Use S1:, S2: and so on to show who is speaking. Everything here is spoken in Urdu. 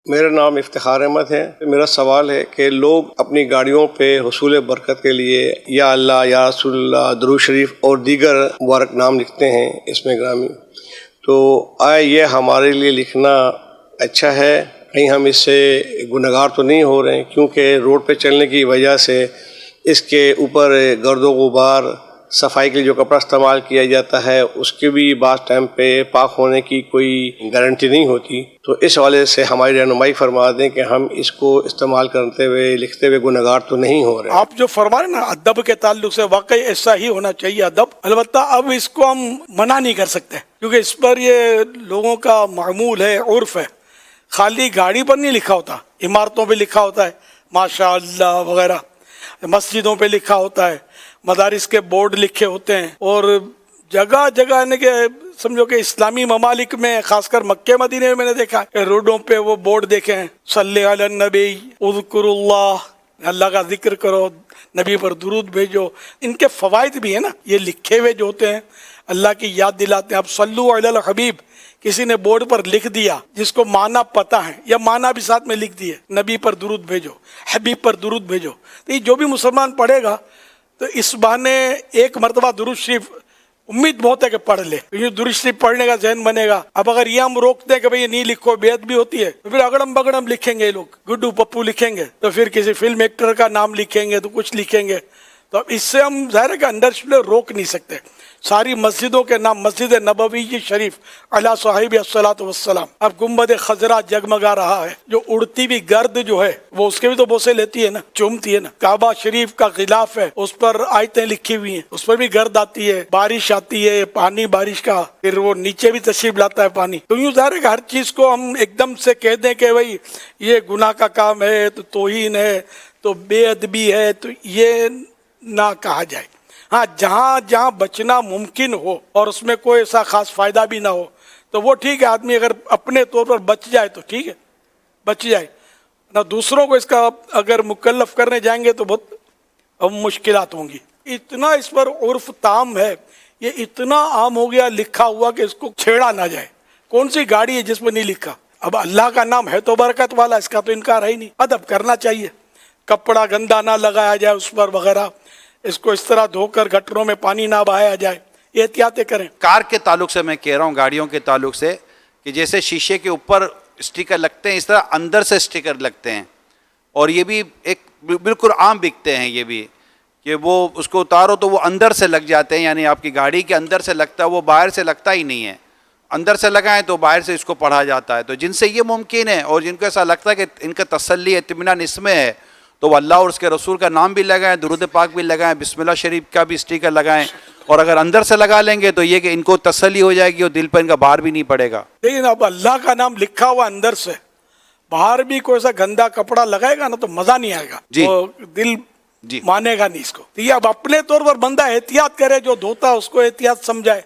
S1: میرا نام افتخار احمد ہے۔ میرا سوال ہے کہ لوگ اپنی گاڑیوں پہ حصول برکت کے لیے یا اللہ، یا رسول اللہ، درود شریف اور دیگر مبارک نام لکھتے ہیں اس میں گرامی، تو آیا یہ ہمارے لیے لکھنا اچھا ہے؟ کہیں ہم اس سے گنہگار تو نہیں ہو رہے ہیں؟ کیونکہ روڈ پہ چلنے کی وجہ سے اس کے اوپر گرد و غبار، صفائی کے لیے جو کپڑا استعمال کیا جاتا ہے اس کے بھی بعض ٹائم پہ پاک ہونے کی کوئی گارنٹی نہیں ہوتی، تو اس حوالے سے ہماری رہنمائی فرما دیں کہ ہم اس کو استعمال کرتے ہوئے، لکھتے ہوئے گنہگار تو نہیں ہو رہے۔
S2: آپ جو فرما رہے نا ادب کے تعلق سے، واقعی ایسا ہی ہونا چاہیے ادب۔ البتہ اب اس کو ہم منع نہیں کر سکتے کیونکہ اس پر یہ لوگوں کا معمول ہے، عرف ہے۔ خالی گاڑی پر نہیں لکھا ہوتا، عمارتوں پہ لکھا ہوتا ہے ماشاء اللہ وغیرہ، مسجدوں پہ لکھا ہوتا ہے، مدارس کے بورڈ لکھے ہوتے ہیں، اور جگہ جگہ یعنی کہ سمجھو کہ اسلامی ممالک میں، خاص کر مکہ مدینے میں میں نے دیکھا کہ روڈوں پہ وہ بورڈ دیکھے ہیں، صلی علی النبی، اذکر اللہ، اللہ کا ذکر کرو، نبی پر درود بھیجو۔ ان کے فوائد بھی ہیں نا، یہ لکھے ہوئے جو ہوتے ہیں اللہ کی یاد دلاتے ہیں۔ اب صلو علی الحبیب کسی نے بورڈ پر لکھ دیا جس کو معنی پتہ ہے، یا معنی بھی ساتھ میں لکھ دیے، نبی پر درود بھیجو، حبیب پر درود بھیجو، تو یہ جو بھی مسلمان پڑھے گا تو اس بہانے ایک مرتبہ درود شریف امید بہت ہے کہ پڑھ لے، کیونکہ درود شریف پڑھنے کا ذہن بنے گا۔ اب اگر یہ ہم روکتے ہیں کہ بھئی یہ نہیں لکھو، بے ادبی ہوتی ہے، تو پھر اگڑم بگڑم لکھیں گے، یہ لوگ گڈو پپو لکھیں گے، تو پھر کسی فلم ایکٹر کا نام لکھیں گے، تو کچھ لکھیں گے، تو اب اس سے ہم ظاہر ہے کہ انڈر روک نہیں سکتے۔ ساری مسجدوں کے نام، مسجد نبوی شریف علی صاحب الصلاۃ والسلام، اب گنبد خضرا جگمگا رہا ہے، جو اڑتی بھی گرد جو ہے وہ اس کے بھی تو بوسے لیتی ہے نا، چومتی ہے نا۔ کعبہ شریف کا غلاف ہے، اس پر آیتیں لکھی ہوئی ہیں، اس پر بھی گرد آتی ہے، بارش آتی ہے، پانی بارش کا پھر وہ نیچے بھی تشریف لاتا ہے پانی۔ تو یوں ظاہر ہے کہ ہر چیز کو ہم ایک دم سے کہہ دیں کہ بھائی یہ گناہ کا کام ہے، تو توہین ہے، تو بے ادبی ہے، تو یہ نہ کہا جائے۔ ہاں، جہاں جہاں بچنا ممکن ہو اور اس میں کوئی ایسا خاص فائدہ بھی نہ ہو تو وہ ٹھیک ہے، آدمی اگر اپنے طور پر بچ جائے تو ٹھیک ہے، بچ جائے نہ، دوسروں کو اس کا اگر مکلف کرنے جائیں گے تو بہت مشکلات ہوں گی۔ اتنا اس پر عرف تام ہے، یہ اتنا عام ہو گیا لکھا ہوا کہ اس کو چھیڑا نہ جائے۔ کون سی گاڑی ہے جس میں نہیں لکھا؟ اب اللہ کا نام ہے تو برکت والا، اس کا تو انکار ہے ہی نہیں۔ ادب کرنا چاہیے، کپڑا گندا نہ لگایا جائے اس پر وغیرہ، اس کو اس طرح دھو کر گٹروں میں پانی نہ بہایا جائے، یہ احتیاطیں کریں۔
S3: کار کے تعلق سے میں کہہ رہا ہوں، گاڑیوں کے تعلق سے، کہ جیسے شیشے کے اوپر اسٹیکر لگتے ہیں اس طرح اندر سے اسٹیکر لگتے ہیں، اور یہ بھی ایک بالکل عام بکتے ہیں، یہ بھی کہ وہ اس کو اتارو تو وہ اندر سے لگ جاتے ہیں، یعنی آپ کی گاڑی کے اندر سے لگتا ہے، وہ باہر سے لگتا ہی نہیں ہے۔ اندر سے لگائیں تو باہر سے اس کو پڑھا جاتا ہے۔ تو جن سے یہ ممکن ہے اور جن کو ایسا لگتا ہے کہ ان کا تسلی اطمینان اس میں ہے، تو وہ اللہ اور اس کے رسول کا نام بھی لگائیں، درود پاک بھی لگائیں، بسم اللہ شریف کا بھی اسٹیکر لگائیں، اور اگر اندر سے لگا لیں گے تو یہ کہ ان کو تسلی ہو جائے گی اور دل پر ان کا بھار بھی نہیں پڑے گا۔
S2: لیکن اب اللہ کا نام لکھا ہوا اندر سے، باہر بھی کوئی ایسا گندا کپڑا لگائے گا نا تو مزہ نہیں آئے گا،
S3: جی
S2: تو دل
S3: جی
S2: مانے گا نہیں اس کو۔ تو یہ اب اپنے طور پر بندہ احتیاط کرے، جو دھوتا اس کو احتیاط سمجھائے۔